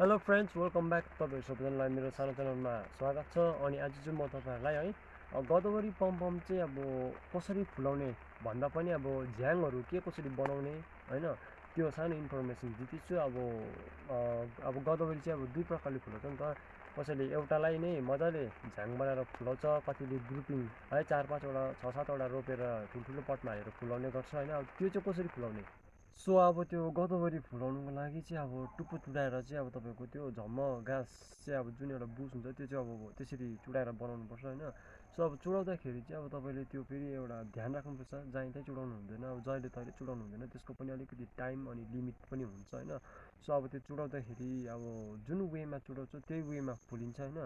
Hello friends, welcome back. तपाईँहरू सबैजनालाई मेरो सानो च्यानलमा स्वागत छ। अनि आज चाहिँ म तपाईँहरूलाई है गदावरी पम चाहिँ अब कसरी फुलाउने भन्दा पनि अब झ्याङहरू कसरी बनाउने होइन त्यो सानो इन्फर्मेसन दिँदैछु। अब गदावरी चाहिँ अब दुई प्रकारले फुलाउँछ नि त। कसैले एउटालाई नै मजाले झ्याङ बनाएर फुलाउँछ, कतिले ग्रुपिङ है 4-5वटा 6-7वटा रोपेर ठुल्ठुलो पटमा हालेर फुलाउने गर्छ होइन। अब त्यो चाहिँ कसरी फुलाउने? सो अब त्यो गदावरी फुलाउनुको लागि चाहिँ अब टुप्पो चुडाएर चाहिँ अब तपाईँको त्यो झम्म घाँस चाहिँ अब जुन एउटा बुस हुन्छ त्यो चाहिँ अब त्यसरी चुडाएर बनाउनुपर्छ होइन। सो अब चुडाउँदाखेरि चाहिँ अब तपाईँले त्यो फेरि एउटा ध्यान राख्नुपर्छ, जहीँ त्यहीँ चुडाउनु हुँदैन, अब जहिले तहिले चुडाउनु हुँदैन, त्यसको पनि अलिकति टाइम अनि लिमिट पनि हुन्छ होइन। सो अब त्यो चुडाउँदाखेरि अब जुन वेमा चुडाउँछ त्यही वेमा फुलिन्छ होइन।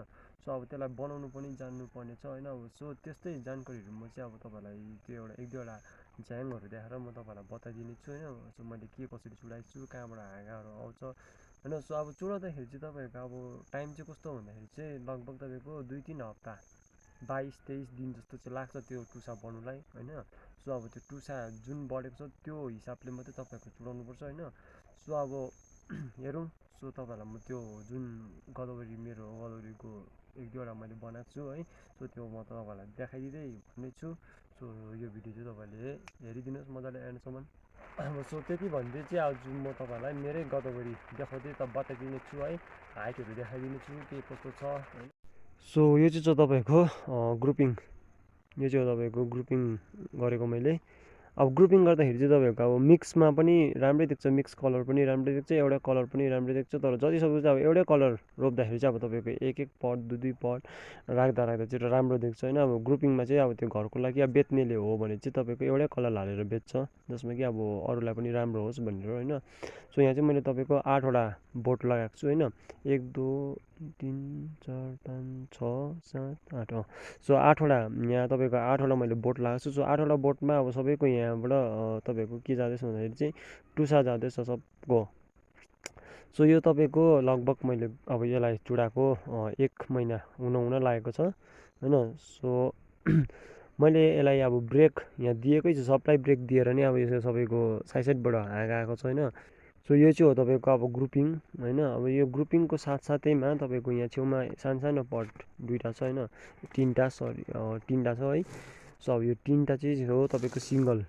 सो अब त्यसलाई बनाउनु पनि जान्नुपर्ने छ होइन। अब सो त्यस्तै जानकारीहरू म चाहिँ अब तपाईँलाई त्यो एउटा एक दुईवटा झ्याङहरू देखाएर म तपाईँलाई बताइदिने छु होइन। सो मैले के कसरी चुडाएको छु, कहाँबाट हाँगाहरू आउँछ होइन। सो अब चुडाउँदाखेरि चाहिँ तपाईँको अब टाइम चाहिँ कस्तो भन्दाखेरि चाहिँ लगभग तपाईँको 2-3 हप्ता 22-23 दिन जस्तो चाहिँ लाग्छ त्यो टुसा बढ्नुलाई होइन। सो अब त्यो टुसा जुन बढेको छ त्यो हिसाबले मात्रै तपाईँको चुडाउनुपर्छ होइन। सो अब हेरौँ। सो तपाईँहरूलाई म त्यो जुन मेरो गदावरीको एक दुईवटा मैले बनाएको छु है, सो त्यो म तपाईँलाई देखाइदिँदै भन्नेछु। सो यो भिडियो चाहिँ तपाईँले हेरिदिनुहोस् मजाले एन्डसम्म। सो त्यति भन्दै चाहिँ आज म तपाईँलाई मेरै गदावरी देखाउँदै बताइदिने छु है, हाइटहरू देखाइदिने छु के कस्तो छ होइन। सो यो चाहिँ तपाईँको ग्रुपिङ, यो चाहिँ तपाईँको ग्रुपिङ गरेको मैले। अब ग्रुपिङ गर्दाखेरि चाहिँ तपाईँको अब मिक्समा पनि राम्रै देख्छ, मिक्स कलर पनि राम्रै देख्छ, एउटा कलर पनि राम्रै देख्छ। तर जति सक्दो चाहिँ अब एउटै कलर रोप्दाखेरि चाहिँ अब तपाईँको एक पट 2-2 पट राख्दा चाहिँ राम्रो देख्छ होइन। अब ग्रुपिङमा चाहिँ अब त्यो घरको लागि अब बेच्नेले हो भने चाहिँ तपाईँको एउटै कलर हालेर बेच्छ, जसमा कि अब अरूलाई पनि राम्रो होस् भनेर होइन। सो यहाँ चाहिँ मैले तपाईँको 8वटा बोट लगाएको छु होइन। 1 2 3 4 5 6 7 8 सो 8वटा यहाँ तपाईँको 8वटा मैले बोट लगाएको छु। सो 8वटा बोटमा अब सबैको यहाँबाट तपाईँको के जाँदैछ भन्दाखेरि चाहिँ टुसा जाँदैछ सबको। सो यो तपाईँको लगभग मैले अब यसलाई चुडाएको 1 महिना हुन लागेको छ होइन। सो मैले यसलाई अब ब्रेक यहाँ दिएकै छु, सबलाई ब्रेक दिएर नै अब यो सबैको साइडबाट हाँगा आएको छ होइन। सो यो चाहिँ हो तपाईँको अब ग्रुपिङ होइन। अब यो ग्रुपिङको साथसाथैमा तपाईँको यहाँ छेउमा सानो पट 2टा छ होइन, 3टा छ है। सो अब यो 3टा चाहिँ हो तपाईँको सिङ्गल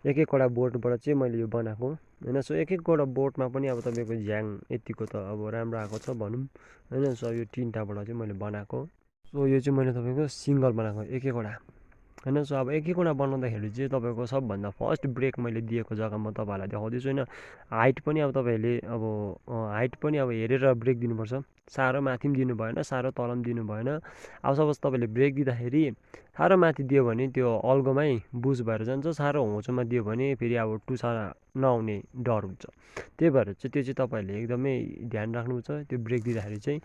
एक-एकवटा बोटबाट चाहिँ मैले यो बनाएको होइन। सो एक-एकवटा बोटमा पनि अब तपाईँको झ्याङ यतिको त अब राम्रो आएको छ भनौँ होइन। सो यो 3टाबाट चाहिँ मैले बनाएको। सो यो चाहिँ मैले तपाईँको सिङ्गल बनाएको एक-एकवटा होइन। सो अब एक-एकवटा बनाउँदाखेरि चाहिँ तपाईँको सबभन्दा फर्स्ट ब्रेक मैले दिएको जग्गा म तपाईँहरूलाई देखाउँदैछु होइन। हाइट पनि अब तपाईँहरूले अब हाइट पनि अब हेरेर ब्रेक दिनुपर्छ, साह्रो माथि पनि दिनु भएन, साह्रो तल पनि दिनु भएन। अब सपोज तपाईँले ब्रेक दिँदाखेरि साह्रो माथि दियो भने त्यो अल्गोमै बुस भएर जान्छ, साह्रो होचोमा दियो भने फेरि अब टुसा नआउने डर हुन्छ। त्यही भएर चाहिँ त्यो चाहिँ तपाईँहरूले एकदमै ध्यान राख्नुपर्छ त्यो ब्रेक दिँदाखेरि चाहिँ।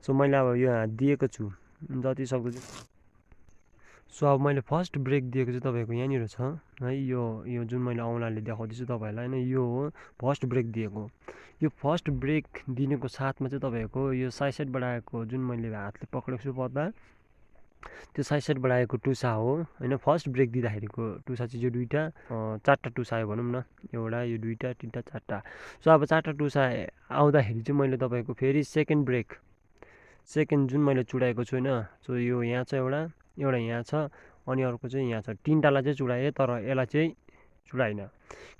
सो मैले अब यो दिएको छु जति सक्दो। सो अब मैले फर्स्ट ब्रेक दिएको चाहिँ तपाईँको यहाँनिर छ है, यो जुन मैले औँलाले देखाउँदैछु तपाईँहरूलाई होइन, यो हो फर्स्ट ब्रेक दिएको। यो फर्स्ट ब्रेक दिनुको साथमा चाहिँ तपाईँको यो साइडबाट आएको जुन मैले हातले पक्रेको छु पत्ता, त्यो साइडबाट आएको टुसा हो होइन। फर्स्ट ब्रेक दिँदाखेरिको टुसा चाहिँ यो 4टा टुसा आयो भनौँ न, एउटा यो 2टा 3टा 4टा। सो अब 4टा टुसा आउँदाखेरि चाहिँ मैले तपाईँको फेरि सेकेन्ड जुन मैले चुडाएको छु होइन। सो यो यहाँ छ एउटा यहाँ छ अनि अर्को चाहिँ यहाँ छ। 3टालाई चाहिँ चुडाएँ तर यसलाई चाहिँ चुडाइनँ।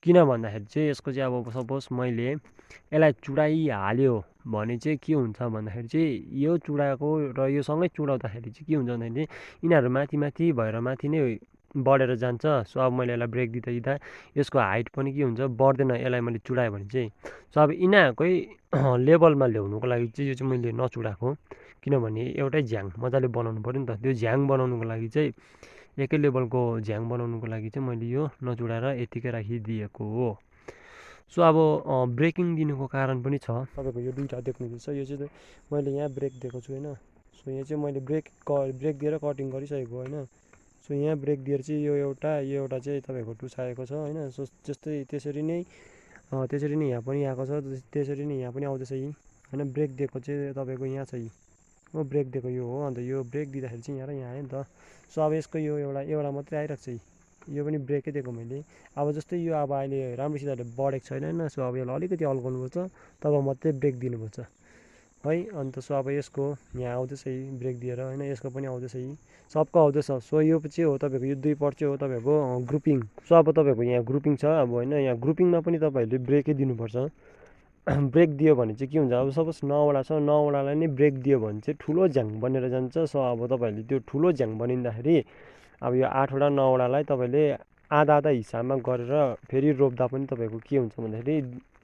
किन भन्दाखेरि चाहिँ यसको चाहिँ अब सपोज मैले यसलाई चुडाइहाल्यो भने चाहिँ के हुन्छ भन्दाखेरि चाहिँ यो चुडाएको र यो सँगै चुडाउँदाखेरि चाहिँ के हुन्छ भन्दाखेरि यिनीहरू माथि भएर माथि नै बढेर जान्छ। सो अब मैले यसलाई ब्रेक दिँदा यसको हाइट पनि के हुन्छ बढ्दैन, यसलाई मैले चुडाएँ भने चाहिँ। सो अब यिनीहरूकै लेभलमा ल्याउनुको लागि चाहिँ यो चाहिँ मैले नचुडाएको, किनभने एउटै झ्याङ मजाले बनाउनु पऱ्यो नि त। त्यो झ्याङ बनाउनुको लागि चाहिँ एकै लेभलको झ्याङ बनाउनुको लागि चाहिँ मैले यो नचुडाएर यतिकै राखिदिएको हो। सो अब ब्रेकिङ दिनुको कारण पनि छ। तपाईँको यो 2टा देख्नुहुँदैछ, यो चाहिँ मैले यहाँ ब्रेक दिएको छु होइन। सो यहाँ चाहिँ मैले ब्रेक दिएर कटिङ गरिसकेको होइन। सो यहाँ ब्रेक दिएर चाहिँ यो एउटा चाहिँ तपाईँको टुसाएको छ होइन। सो त्यसरी नै यहाँ पनि आएको छ, त्यसरी नै यहाँ पनि आउँदैछ यी होइन। ब्रेक दिएको चाहिँ तपाईँको यहाँ छ, यी हो ब्रेक दिएको यो हो। अन्त यो ब्रेक दिँदाखेरि चाहिँ यहाँ र यहाँ आयो नि त। सो अब यसको यो एउटा मात्रै आइरहेको छ, यो पनि ब्रेकै दिएको मैले। अब जस्तै यो अब अहिले राम्रोसितले बढेको छैन होइन। सो अब यसलाई अलिकति अल्गाउनुपर्छ, तब मात्रै ब्रेक दिनुपर्छ। है। अन्त सो अब यसको यहाँ आउँदैछ ब्रेक दिएर होइन, यसको पनि आउँदैछ, सबको आउँदैछ। सो यो चाहिँ हो तपाईँको, यो 2 पर्ट चाहिँ हो तपाईँको ग्रुपिङ। सो अब तपाईँको यहाँ ग्रुपिङ छ अब होइन, यहाँ ग्रुपिङमा पनि तपाईँहरूले ब्रेकै दिनुपर्छ। ब्रेक दियो भने चाहिँ के हुन्छ, अब सपोज 9वटा छ, 9वटालाई नै ब्रेक दियो भने चाहिँ ठुलो झ्याङ बनेर जान्छ। सो अब तपाईँहरूले त्यो ठुलो झ्याङ बनिँदाखेरि अब यो 8वटा 9वटालाई तपाईँले आधा आधा हिसाबमा गरेर फेरि रोप्दा पनि तपाईँको के हुन्छ भन्दाखेरि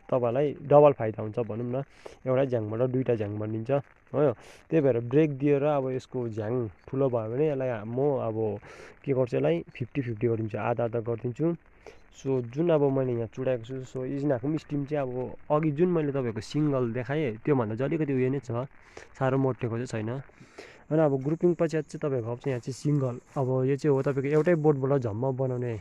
तपाईँलाई डबल फाइदा हुन्छ भनौँ न। एउटा झ्याङबाट 2टा झ्याङ बनिन्छ हो। त्यही भएर ब्रेक दिएर अब यसको झ्याङ ठुलो भयो भने यसलाई म अब के गर्छु, यसलाई 50-50 गरिदिन्छु, आधा आधा गरिदिन्छु। सो जुन अब मैले यहाँ चुडाएको छु, सो इजनाको पनि स्टिम चाहिँ अब अघि जुन मैले तपाईँको सिङ्गल देखाएँ त्योभन्दा चाहिँ अलिकति उयो नै छ, साह्रो मोटेको चाहिँ छैन। होइन अब ग्रुपिङ पश्चात चाहिँ तपाईँको अब चाहिँ यहाँ चाहिँ सिङ्गल, अब यो चाहिँ हो तपाईँको एउटै बोर्डबाट झम्म बनाउने है।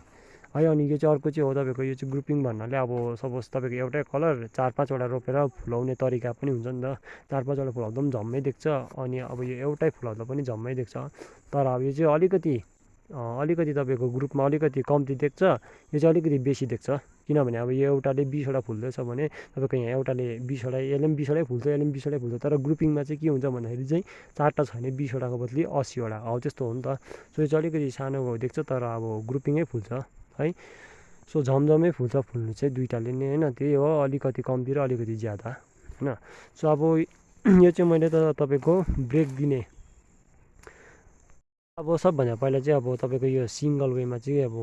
अनि यो चाहिँ अर्को चाहिँ हो तपाईँको, यो चाहिँ ग्रुपिङ भन्नाले अब सपोज तपाईँको एउटै कलर 4-5वटा रोपेर फुलाउने तरिका पनि हुन्छ नि त। 4-5वटा फुलाउँदा पनि झम्मै देख्छ, अनि अब यो एउटै फुलाउँदा पनि झम्मै देख्छ। तर अब यो चाहिँ अलिकति तपाईँको ग्रुपमा अलिकति कम्ती देख्छ, यो चाहिँ अलिकति बेसी देख्छ। किनभने अब यो एउटाले 20वटा फुल्दैछ भने तपाईँको यहाँ एउटाले 20वटा, यसले पनि 20वटै फुल्छ, यसले पनि 20वटै फुल्छ। तर ग्रुपिङमा चाहिँ के हुन्छ भन्दाखेरि चाहिँ 4टा छ भने 20वटाको बदली 80वटा, हौ त्यस्तो हो नि त। सो यो चाहिँ अलिकति सानो देख्छ, तर अब ग्रुपिङै फुल्छ है। सो झमझमै फुल्छ, फुल्नु चाहिँ 2टाले नै होइन, त्यही हो, अलिकति कम्ती र अलिकति ज्यादा होइन। सो अब यो चाहिँ मैले त तपाईँको ब्रेक दिने, अब सबभन्दा पहिला चाहिँ अब तपाईँको यो सिङ्गल वेमा चाहिँ अब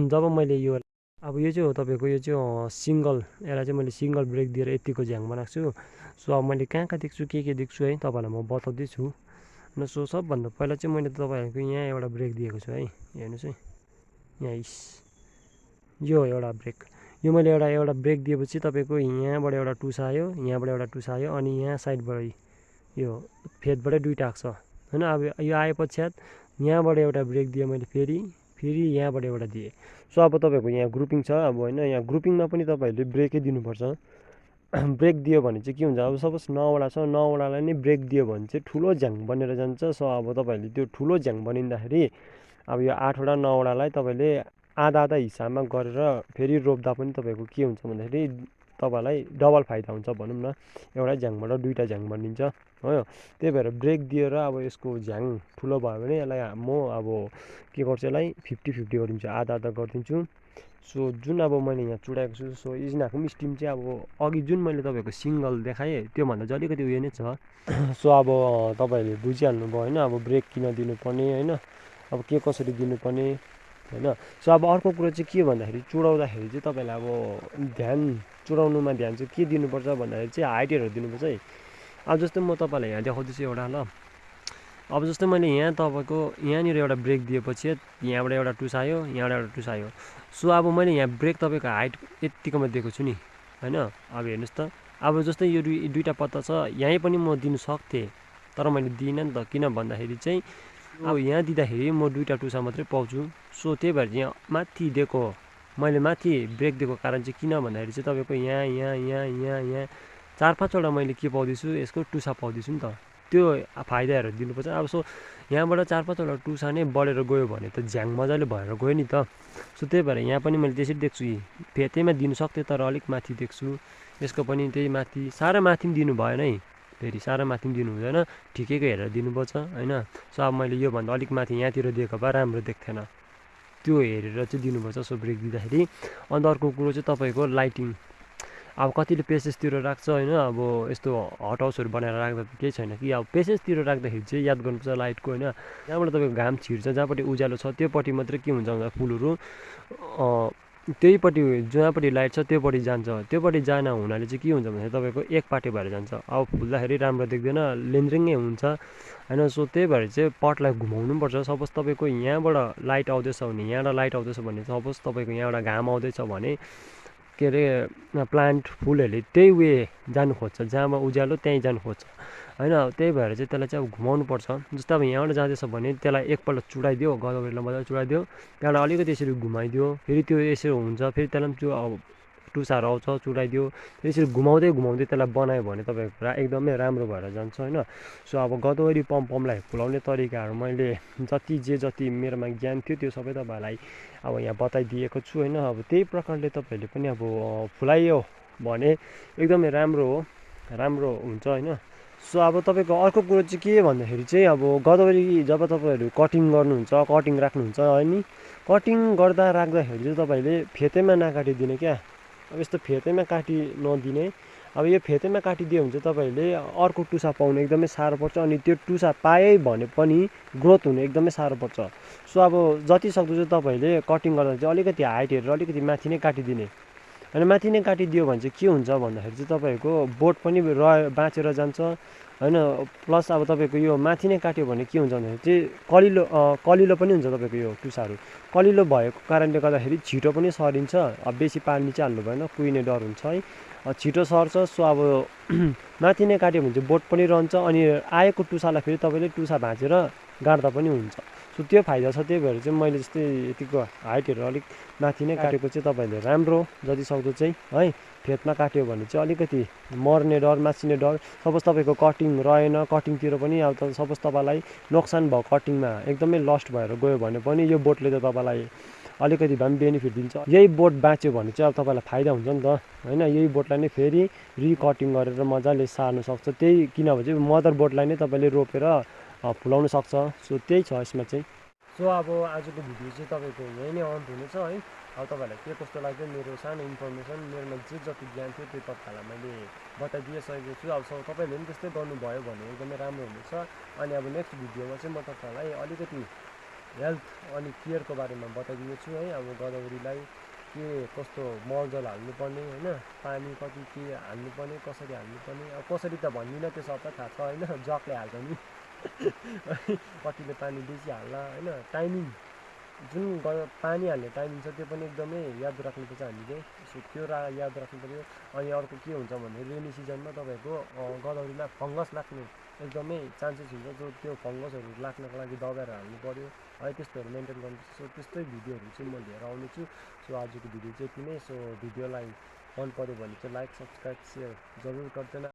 जब मैले यो अब यो चाहिँ हो तपाईँको, यो चाहिँ सिङ्गल, यसलाई चाहिँ मैले सिङ्गल ब्रेक दिएर यतिको झ्याङ बनाएको छु। सो अब मैले कहाँ कहाँ देख्छु के देख्छु है तपाईँलाई म बताउँदैछु। न सो सबभन्दा पहिला चाहिँ मैले तपाईँहरूको यहाँ एउटा ब्रेक दिएको छु है, हेर्नुहोस् है, यहाँ यो एउटा ब्रेक, यो मैले एउटा ब्रेक दिएपछि तपाईँको यहाँबाट एउटा टुस आयो, यहाँबाट एउटा टुस आयो, अनि यहाँ साइडबाट यो फेदबाटै 2टा आएको छ होइन। अब यो आए पश्चात यहाँबाट एउटा ब्रेक दिएँ मैले, फेरि यहाँबाट एउटा दिएँ। सो अब तपाईँको यहाँ ग्रुपिङ छ अब होइन, यहाँ ग्रुपिङमा पनि तपाईँहरूले ब्रेकै दिनुपर्छ। ब्रेक दियो भने चाहिँ के हुन्छ, अब सपोज 9वटा छ, 9वटालाई नै ब्रेक दियो भने चाहिँ ठुलो झ्याङ बनेर जान्छ। सो अब तपाईँहरूले त्यो ठुलो झ्याङ बनिँदाखेरि अब यो 8वटा 9वटालाई तपाईँले आधा आधा हिसाबमा गरेर फेरि रोप्दा पनि तपाईँको के हुन्छ भन्दाखेरि तपाईँलाई डबल फाइदा हुन्छ भनौँ न। एउटा झ्याङबाट 2टा झ्याङ बनिन्छ हो। त्यही भएर ब्रेक दिएर अब यसको झ्याङ ठुलो भयो भने यसलाई म अब के गर्छु, यसलाई 50-50 गरिदिन्छु, आधा आधा गरिदिन्छु। सो जुन अब मैले यहाँ चुडाएको छु, सो इजनाको पनि स्टिम चाहिँ अब अघि जुन मैले तपाईँको सिङ्गल देखाएँ त्योभन्दा चाहिँ अलिकति उयो नै छ। सो अब तपाईँहरूले बुझिहाल्नुभयो होइन, अब ब्रेक किन दिनुपर्ने होइन, अब के कसरी दिनुपर्ने होइन। सो अब अर्को कुरो चाहिँ के भन्दाखेरि चुडाउँदाखेरि चाहिँ तपाईँलाई अब चुडाउनुमा ध्यान चाहिँ के दिनुपर्छ भन्दाखेरि चाहिँ हाइट हेरेर दिनुपर्छ है। अब जस्तै म तपाईँलाई यहाँ देखाउँदैछु एउटा ल, अब जस्तै मैले यहाँ तपाईँको यहाँनिर एउटा ब्रेक दिएपछि यहाँबाट एउटा टुस आयो, यहाँबाट एउटा टुस आयो। सो अब मैले यहाँ ब्रेक तपाईँको हाइट यत्तिकोमा दिएको छु नि होइन। अब हेर्नुहोस् त, अब जस्तै यो 2टा पत्ता छ, यहीँ पनि म दिनु सक्थेँ तर मैले दिइनँ नि त। किन भन्दाखेरि चाहिँ अब यहाँ दिँदाखेरि म 2टा टुसा मात्रै पाउँछु। सो त्यही भएर यहाँ माथि दिएको, मैले माथि ब्रेक दिएको कारण चाहिँ किन भन्दाखेरि चाहिँ तपाईँको यहाँ 4-5वटा मैले के पाउँदैछु, यसको टुसा पाउँदैछु नि त, त्यो फाइदा हेरेर दिनुपर्छ। अब सो यहाँबाट 4-5वटा टुसा नै बढेर गयो भने त झ्याङ मजाले भएर गयो नि त। सो त्यही भएर यहाँ पनि मैले त्यसरी देख्छु, फेतैमा दिनु सक्थेँ तर अलिक माथि देख्छु। यसको पनि त्यही माथि, साह्रो माथि पनि दिनु भएन है, फेरि साह्रो माथि पनि दिनु हुँदैन, ठिकैको हेरेर दिनुपर्छ होइन। सो अब मैले योभन्दा अलिक माथि यहाँतिर दिएको भए राम्रो देख्थेन, त्यो हेरेर चाहिँ दिनुपर्छ सो ब्रेक दिँदाखेरि। अन्त अर्को कुरो चाहिँ तपाईँको लाइटिङ, अब कतिले पेसेसतिर राख्छ होइन, अब यस्तो हट हाउसहरू बनाएर राख्दा केही छैन कि, अब पेसेसतिर राख्दाखेरि चाहिँ याद गर्नुपर्छ लाइटको होइन। जहाँबाट तपाईँको घाम छिर्छ, जहाँपट्टि उज्यालो छ त्योपट्टि मात्रै के हुन्छ भन्दा फुलहरू त्यहीपट्टि जहाँपट्टि लाइट छ त्योपट्टि जान्छ, त्योपट्टि जान हुनाले चाहिँ के हुन्छ भने तपाईँको एकपाटे भएर जान्छ, अब फुल्दाखेरि राम्रो देख्दैन, लेन्द्रिङ्गै हुन्छ होइन। सो त्यही भएर चाहिँ पटलाई घुमाउनु पनि पर्छ। सपोज तपाईँको यहाँबाट लाइट आउँदैछ भने, यहाँबाट लाइट आउँदैछ भने, सपोज तपाईँको यहाँबाट घाम आउँदैछ भने के अरे प्लान्ट फुलहरूले त्यही वे जानु खोज्छ, जहाँमा उज्यालो त्यहीँ जानु खोज्छ होइन। त्यही भएर चाहिँ त्यसलाई चाहिँ अब घुमाउनु पर्छ। जस्तो अब यहाँबाट जाँदैछ भने त्यसलाई एकपल्ट चुडाइदियो, गदावरीलाई मजाले चुडाइदियो, त्यहाँबाट अलिकति यसरी घुमाइदियो, फेरि त्यो यसरी हुन्छ, फेरि त्यसलाई पनि अब टुसाहरू आउँछ चुडाइदियो, फेरि यसरी घुमाउँदै त्यसलाई बनायो भने तपाईँको एकदमै राम्रो भएर जान्छ होइन। सो अब गदावरी पमपमलाई फुलाउने तरिकाहरू मैले जति मेरोमा ज्ञान थियो त्यो सबै तपाईँहरूलाई अब यहाँ बताइदिएको छु होइन। अब त्यही प्रकारले तपाईँहरूले पनि अब फुलाइयो भने एकदमै राम्रो हुन्छ होइन। सो अब तपाईँको अर्को कुरो चाहिँ के भन्दाखेरि चाहिँ अब गदावरी जब तपाईँहरू कटिङ गर्नुहुन्छ, कटिङ राख्नुहुन्छ है नि, कटिङ राख्दाखेरि चाहिँ तपाईँले फेतेमा नकाटिदिने क्या। अब यस्तो फेतेमा काटि नदिने। अब यो फेतेमा काटिदियो भने चाहिँ तपाईँहरूले अर्को टुसा पाउनु एकदमै साह्रो पर्छ, अनि त्यो टुसा पाए भने पनि ग्रोथ हुनु एकदमै साह्रो पर्छ। सो अब जति सक्दो चाहिँ तपाईँहरूले कटिङ गर्दा चाहिँ अलिकति हाइट हेरेर अलिकति माथि नै काटिदिने। अनि माथि नै काटिदियो भने चाहिँ के हुन्छ भन्दाखेरि चाहिँ तपाईँको बोट पनि बाँचेर जान्छ होइन। प्लस अब तपाईँको यो माथि नै काट्यो भने के हुन्छ भन्दाखेरि चाहिँ कलिलो पनि हुन्छ तपाईँको यो टुसाहरू। कलिलो भएको कारणले गर्दाखेरि छिटो पनि सरिन्छ। अब बेसी पानी चाहिँ हाल्नु भएन, कुहिने डर हुन्छ है, छिटो सर्छ। सो अब माथि नै काट्यो भने चाहिँ बोट पनि रहन्छ, अनि आएको टुसालाई फेरि तपाईँले टुसा भाँचेर गाड्दा पनि हुन्छ। सो त्यो फाइदा छ। त्यही भएर चाहिँ मैले जस्तै यतिको हाइटहरू अलिक माथि नै काटेको चाहिँ तपाईँहरूले राम्रो जति सक्दो चाहिँ है। फेदमा काट्यो भने चाहिँ अलिकति मर्ने डर, मासिने डर, सपोज तपाईँको कटिङ रहेन, कटिङतिर पनि अब सपोज तपाईँलाई नोक्सान भयो, कटिङमा एकदमै लस्ट भएर गयो भने पनि यो बोटले त तपाईँलाई अलिकति भए पनि बेनिफिट दिन्छ। यही बोट बाँच्यो भने चाहिँ अब तपाईँलाई फाइदा हुन्छ नि त होइन। यही बोटलाई नै फेरि रिकटिङ गरेर मजाले सार्नु सक्छ। त्यही किनभने चाहिँ मदर बोटलाई नै तपाईँले रोपेर फुलाउन सक्छ। सो त्यही छ यसमा चाहिँ। सो अब आजको भिडियो चाहिँ तपाईँको यहीँ नै अन्त हुनेछ है। अब तपाईँहरूलाई के कस्तो लाग्यो मेरो सानो इन्फर्मेसन, मेरोमा जे जति ज्ञान थियो त्यो तपाईँहरूलाई मैले बताइदिइसकेको छु। अब तपाईँहरूले पनि त्यस्तै गर्नुभयो भने एकदमै राम्रो हुनेछ। अनि अब नेक्स्ट भिडियोमा चाहिँ म तपाईँहरूलाई अलिकति हेल्थ अनि केयरको बारेमा बताइदिनेछु है। अब गदावरीलाई के कस्तो मलजल हाल्नुपर्ने होइन, पानी कति के हाल्नुपर्ने, कसरी हाल्नुपर्ने। अब कसरी त भन्दिनँ, त्यो सबै थाहा छ होइन, जगले हाल्छ नि कतिले पानी बेसी हाल्ला होइन। टाइमिङ जुन पानी हाल्ने टाइमिङ छ त्यो पनि एकदमै याद राख्नुपर्छ हामीले। सो त्यो याद राख्नु पऱ्यो। अनि अर्को के हुन्छ भने रेनी सिजनमा तपाईँको गदावरीमा फङ्गस लाग्ने एकदमै चान्सेस हुन्छ। जो त्यो फङ्गसहरू लाग्नको लागि दबाईहरू हाल्नु पऱ्यो है, त्यस्तोहरू मेन्टेन गर्नुपर्छ। सो त्यस्तै भिडियोहरू चाहिँ म लिएर आउनेछु। सो आजको भिडियो चाहिँ यति नै। सो भिडियोलाई मन पऱ्यो भने चाहिँ लाइक, सब्सक्राइब, सेयर जरुर गर्दैन।